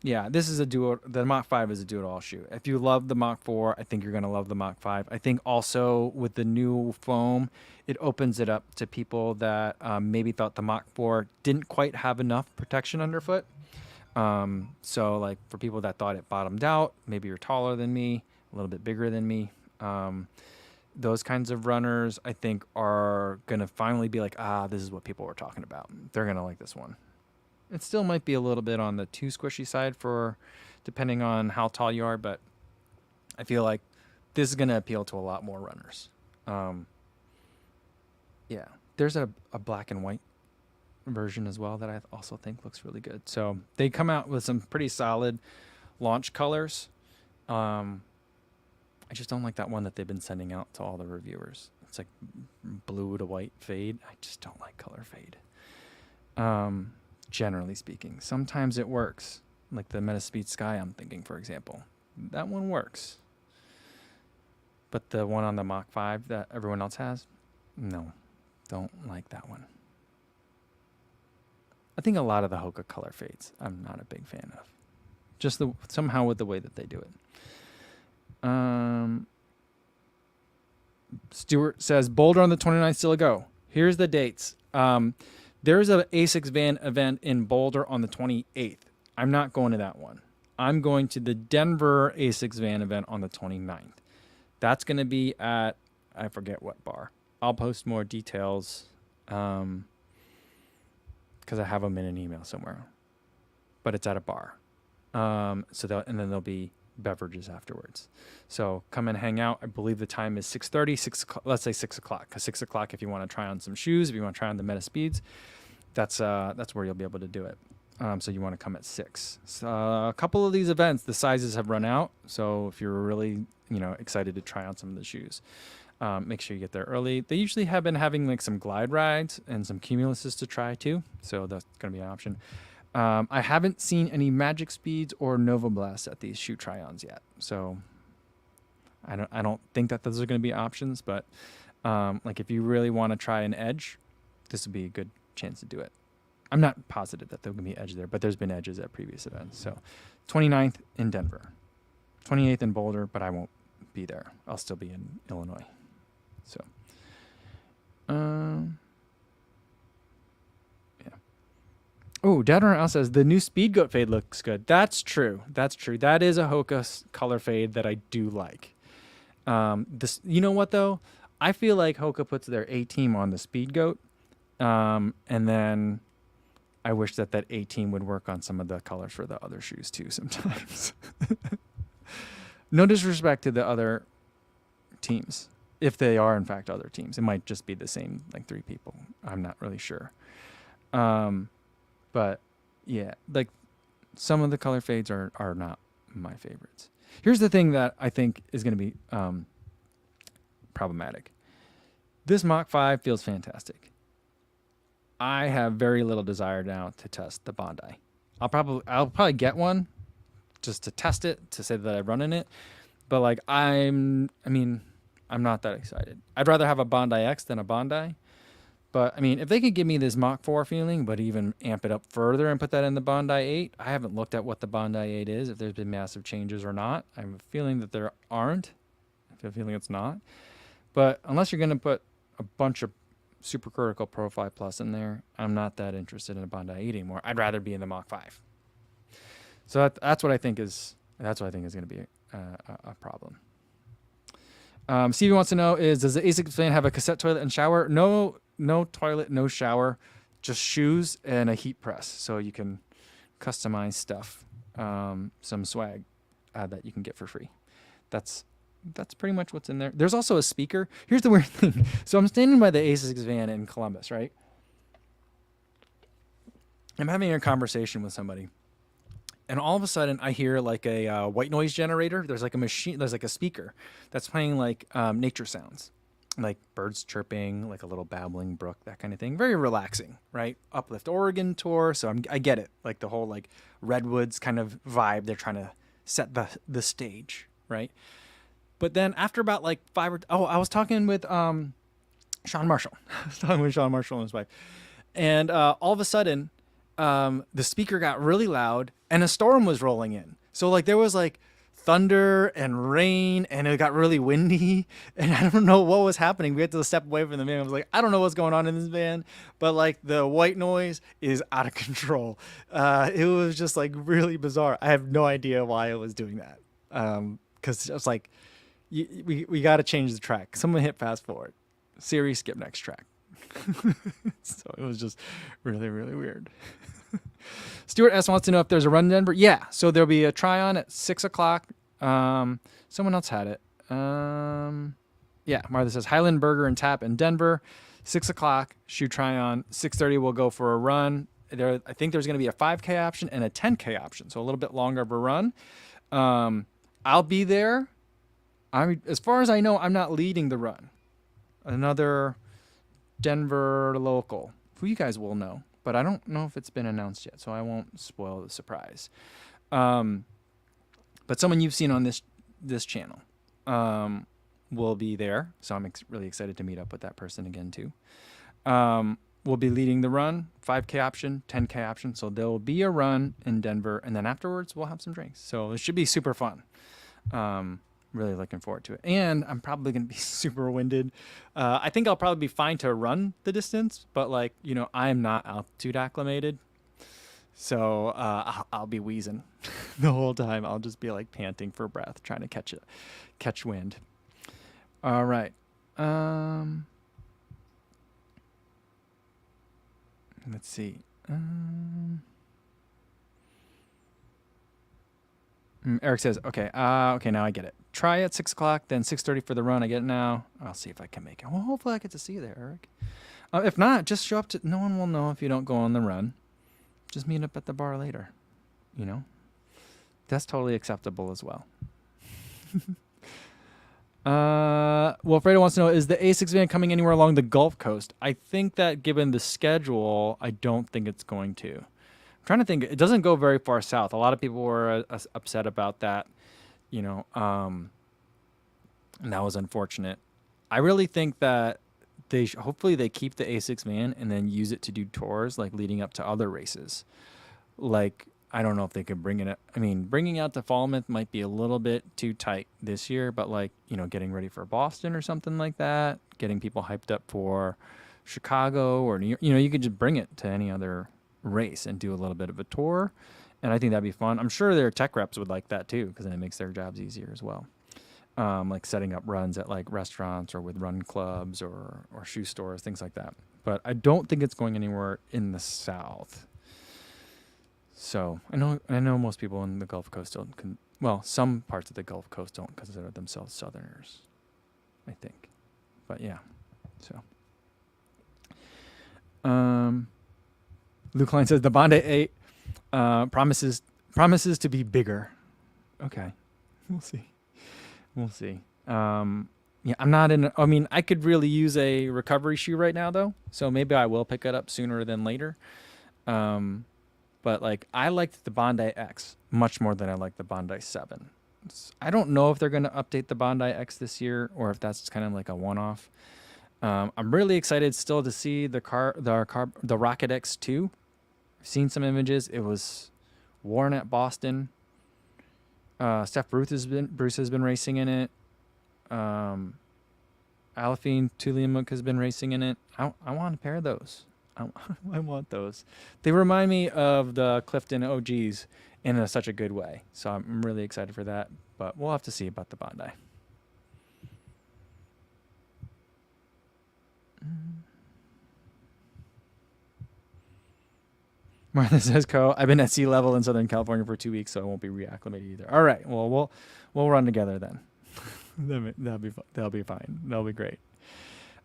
yeah, this is the Mach 5 is a do-it-all shoe. If you love the Mach 4, I think you're going to love the Mach 5. I think also with the new foam, it opens it up to people that maybe thought the Mach 4 didn't quite have enough protection underfoot. So like for people that thought it bottomed out, maybe you're taller than me, a little bit bigger than me. Those kinds of runners, I think, are going to finally be like, this is what people were talking about. They're going to like this one. It still might be a little bit on the too squishy side depending on how tall you are, but I feel like this is going to appeal to a lot more runners. Yeah, there's a black and white version as well that I also think looks really good. So they come out with some pretty solid launch colors. I just don't like that one that they've been sending out to all the reviewers. It's like blue to white fade. I just don't like color fade. Generally speaking, sometimes it works. Like the Metaspeed Sky, I'm thinking, for example, that one works. But the one on the Mach 5 that everyone else has, no, don't like that one. I think a lot of the Hoka color fades, I'm not a big fan of. Just somehow with the way that they do it. Stuart says, Boulder on the 29th, still a go. Here's the dates. There's a Asics van event in Boulder on the 28th. I'm not going to that one. I'm going to the Denver Asics van event on the 29th. That's going to be at, I forget what bar. I'll post more details because I have them in an email somewhere. But it's at a bar. And then there'll be beverages afterwards. So come and hang out. I believe the time is 6:30, let's say 6 o'clock. Because 6 o'clock, if you want to try on some shoes, if you want to try on the Metaspeeds, that's where you'll be able to do it. So you want to come at 6. So, a couple of these events, the sizes have run out. So if you're really excited to try on some of the shoes, make sure you get there early. They usually have been having like some glide rides and some cumuluses to try too. So that's going to be an option. I haven't seen any Magic Speeds or Nova Blasts at these shoe try-ons yet. So I don't think that those are going to be options, but like if you really want to try an edge, this would be a good chance to do it. I'm not positive that there'll be edge there, but there's been edges at previous events. So 29th in Denver, 28th in Boulder, but I won't be there. I'll still be in Illinois. So, yeah. Oh, Dad Runner Al says the new Speed Goat fade looks good. That's true. That's true. That is a Hoka color fade that I do like. This, you know what though? I feel like Hoka puts their A team on the Speed Goat, and then I wish that A team would work on some of the colors for the other shoes too sometimes. No disrespect to the other teams. If they are in fact other teams, it might just be the same like 3 people. I'm not really sure. But yeah, like some of the color fades are not my favorites. Here's the thing that I think is going to be problematic. This Mach 5 feels fantastic. I have very little desire now to test the Bondi. I'll probably get one just to test it, to say that I've run in it. But like I'm not that excited. I'd rather have a Bondi X than a Bondi. But I mean, if they could give me this Mach 4 feeling, but even amp it up further and put that in the Bondi 8, I haven't looked at what the Bondi 8 is, if there's been massive changes or not. I have a feeling that there aren't. I have a feeling it's not. But unless you're going to put a bunch of supercritical Pro 5 Plus in there, I'm not that interested in a Bondi 8 anymore. I'd rather be in the Mach 5. So that's what I think is going to be a problem. Stevie wants to know does the Asics fan have a cassette toilet and shower? No toilet, no shower, just shoes and a heat press. So you can customize stuff, some swag that you can get for free. That's pretty much what's in there. There's also a speaker. Here's the weird thing. So I'm standing by the Asics van in Columbus, right? I'm having a conversation with somebody. And all of a sudden, I hear like a white noise generator. There's like a machine. There's like a speaker that's playing like nature sounds, like birds chirping, like a little babbling brook, that kind of thing. Very relaxing, right? Uplift Oregon tour. So I get it. Like the whole like redwoods kind of vibe. They're trying to set the stage, right? But then after about like I was talking with Sean Marshall. I was talking with Sean Marshall and his wife, and all of a sudden, the speaker got really loud and a storm was rolling in. So like there was like thunder and rain and it got really windy and I don't know what was happening. We had to step away from the van. I was like, I don't know what's going on in this van, but like the white noise is out of control. It was just like really bizarre. I have no idea why it was doing that. Cause it's like, we got to change the track. Someone hit fast forward. Siri, skip next track. So it was just really, really weird. Stuart S wants to know if there's a run in Denver. Yeah, so there'll be a try-on at 6 o'clock. Someone else had it. Yeah, Martha says Highland Burger and Tap in Denver. 6 o'clock, shoe try-on. 6:30 we'll go for a run. I think there's going to be a 5K option and a 10K option, so a little bit longer of a run. I'll be there. As far as I know, I'm not leading the run. Another Denver local, who you guys will know, but I don't know if it's been announced yet, so I won't spoil the surprise. But someone you've seen on this channel will be there, so I'm really excited to meet up with that person again too. We'll be leading the run, 5K option, 10K option, so there will be a run in Denver, and then afterwards we'll have some drinks. So it should be super fun. Really looking forward to it. And I'm probably going to be super winded. I think I'll probably be fine to run the distance, but like, I'm not altitude acclimated. So I'll be wheezing the whole time. I'll just be like panting for breath, trying to catch wind. All right. Let's see. Eric says, okay, now I get it. Try at 6 o'clock, then 6:30 for the run. I get it now. I'll see if I can make it. Well, hopefully I get to see you there, Eric. If not, just show up to. No one will know if you don't go on the run. Just meet up at the bar later. That's totally acceptable as well. Well, Fredo wants to know, is the Asics van coming anywhere along the Gulf Coast? I think that given the schedule, I don't think it's going to. I'm trying to think. It doesn't go very far south. A lot of people were upset about that, and that was unfortunate. I really think that hopefully they keep the Asics van and then use it to do tours, like leading up to other races. Like, I don't know if they could bring it. Bringing out to Falmouth might be a little bit too tight this year, but like, getting ready for Boston or something like that, getting people hyped up for Chicago or New York, you could just bring it to any other race and do a little bit of a tour. And I think that'd be fun. I'm sure their tech reps would like that too, because then it makes their jobs easier as well. Like setting up runs at like restaurants or with run clubs or shoe stores, things like that. But I don't think it's going anywhere in the South. So I know most people in the Gulf Coast some parts of the Gulf Coast don't consider themselves Southerners, I think. But yeah, so. Luke Klein says the Bondi 8 promises to be bigger. Okay, we'll see. We'll see. Yeah, I'm not in. I mean, I could really use a recovery shoe right now, though. So maybe I will pick it up sooner than later. But like, I liked the Bondi X much more than I like the Bondi 7. I don't know if they're going to update the Bondi X this year or if that's kind of like a one-off. I'm really excited still to see the Rocket X2. I've seen some images. It was worn at Boston. Steph Bruce has been racing in it. Alafine Tuliamuk has been racing in it. I want a pair of those. I want those. They remind me of the Clifton OGs in such a good way. So I'm really excited for that. But we'll have to see about the Bondi. Martha says, I've been at sea level in Southern California for 2 weeks, so I won't be reacclimated either. All right. Well, we'll run together then. That'll be fine. That'll be great.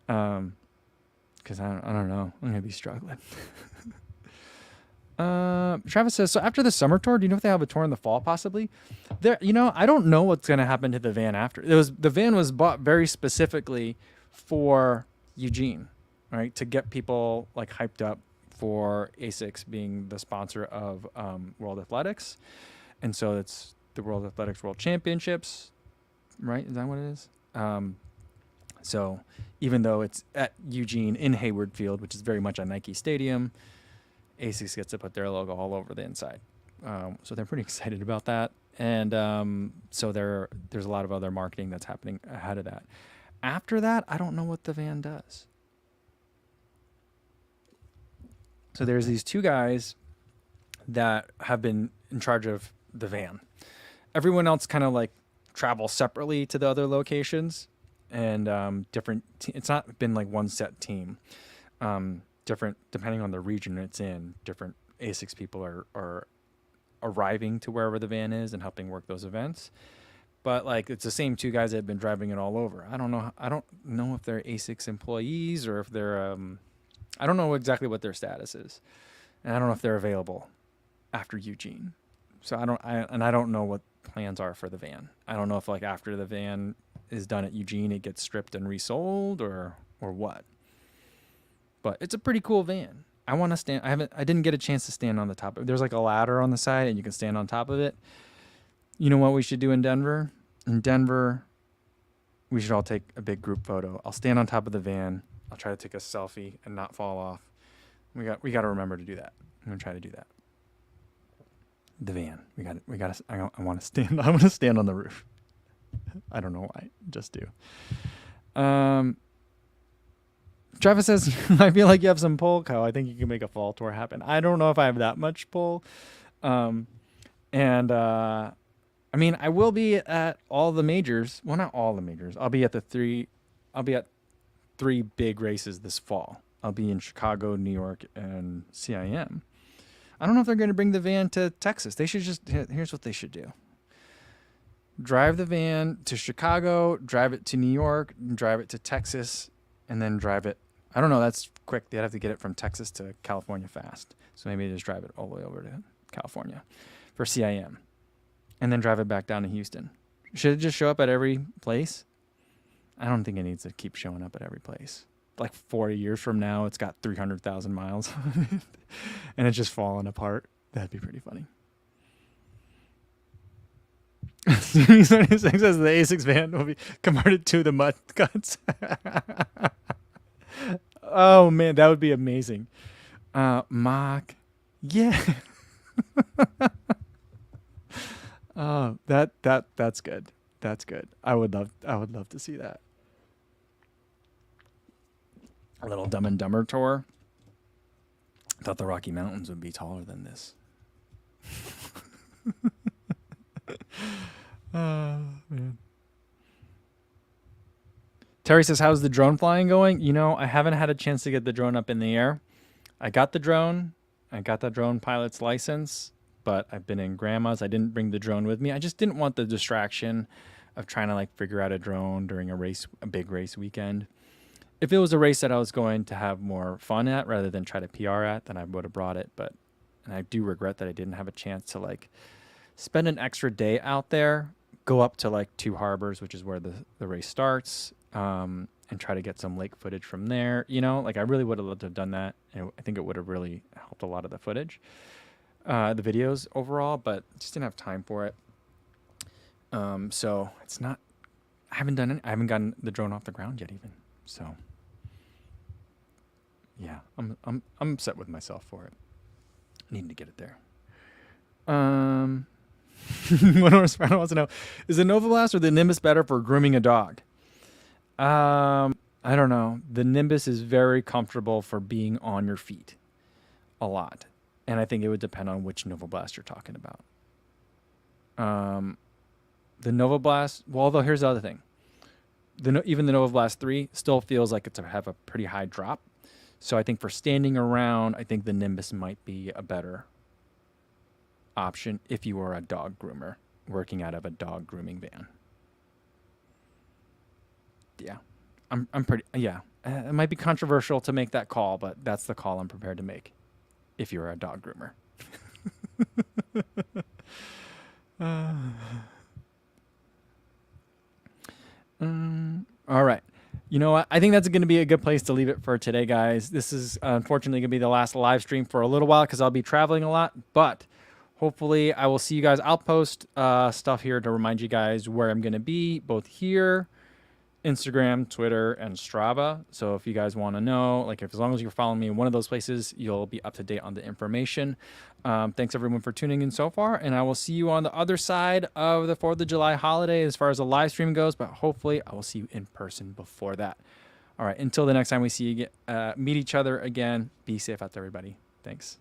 Because I don't know. I'm gonna be struggling. Travis says, so after the summer tour, do you know if they have a tour in the fall possibly? I don't know what's gonna happen to the van after. The van was bought very specifically for Eugene, right? To get people like hyped up for Asics being the sponsor of World Athletics. And so it's the World Athletics World Championships, right? Is that what it is? So even though it's at Eugene in Hayward Field, which is very much a Nike stadium, Asics gets to put their logo all over the inside. So they're pretty excited about that. And so there's a lot of other marketing that's happening ahead of that. After that, I don't know what the van does. So there's these two guys that have been in charge of the van. Everyone else kind of like travels separately to the other locations and different. It's not been like one set team. Different depending on the region it's in. Different Asics people are arriving to wherever the van is and helping work those events. But like it's the same two guys that have been driving it all over. I don't know if they're Asics employees or if they're I don't know exactly what their status is, and I don't know if they're available after Eugene. So I don't know what plans are for the van. I don't know if like after the van is done at Eugene, it gets stripped and resold or what. But it's a pretty cool van. I want to stand. I didn't get a chance to stand on the top of it. There's like a ladder on the side, and you can stand on top of it. You know what we should do in Denver? In Denver, we should all take a big group photo. I'll stand on top of the van. I'll try to take a selfie and not fall off. We got to remember to do that. I'm gonna try to do that. The van. We got. I want to stand. I want to stand on the roof. I don't know why. Just do. Travis says, I feel like you have some pull, Kyle. I think you can make a fall tour happen. I don't know if I have that much pull. I mean, I will be at all the majors. Well, not all the majors. I'll be at three big races this fall. I'll be in Chicago, New York, and CIM. I don't know if they're going to bring the van to Texas. They should here's what they should do. Drive the van to Chicago, drive it to New York, drive it to Texas, and then drive it. I don't know. That's quick. They'd have to get it from Texas to California fast. So maybe just drive it all the way over to California for CIM. And then drive it back down to Houston. Should it just show up at every place? I don't think it needs to keep showing up at every place. Like 40 years from now, it's got 300,000 miles on it, and it's just falling apart. That'd be pretty funny. Says the Asics van will be converted to the Mud Guts. Oh man, that would be amazing. Mach, yeah. Oh, that's good. That's good. I would love to see that. A little Dumb and Dumber tour. I thought the Rocky Mountains would be taller than this. Oh, man. Terry says, how's the drone flying going? You know, I haven't had a chance to get the drone up in the air. I got the drone. I got the drone pilot's license, but I've been in grandma's. I didn't bring the drone with me. I just didn't want the distraction of trying to like figure out a drone during a big race weekend. if it was a race that I was going to have more fun at rather than try to PR at, then I would have brought it. But, and I do regret that I didn't have a chance to like spend an extra day out there, go up to like Two Harbors, which is where the race starts, and try to get some lake footage from there. You know, like I really would have loved to have done that. And I think it would have really helped a lot of the footage, the videos overall, but just didn't have time for it. So it's not, I haven't gotten the drone off the ground yet even. So yeah, I'm upset with myself for it. Needing to get it there. What else I wants to know, is the Nova Blast or the Nimbus better for grooming a dog? I don't know. The Nimbus is very comfortable for being on your feet a lot. And I think it would depend on which Nova Blast you're talking about. The Nova Blast, well, although here's the other thing. Even the Nova Blast 3 still feels like it's have a pretty high drop. So I think for standing around, I think the Nimbus might be a better option if you are a dog groomer working out of a dog grooming van. Yeah, I'm pretty, yeah. It might be controversial to make that call, but that's the call I'm prepared to make if you're a dog groomer. All right. You know what? I think that's going to be a good place to leave it for today, guys. This is unfortunately going to be the last live stream for a little while because I'll be traveling a lot, but hopefully I will see you guys. I'll post stuff here to remind you guys where I'm going to be, both here, Instagram, Twitter, and Strava. So if you guys want to know, like as long as you're following me in one of those places, you'll be up to date on the information. Thanks everyone for tuning in so far, and I will see you on the other side of the 4th of July holiday as far as the live stream goes, but hopefully I will see you in person before that. All right, until the next time we see you, meet each other again, be safe out there, everybody. Thanks.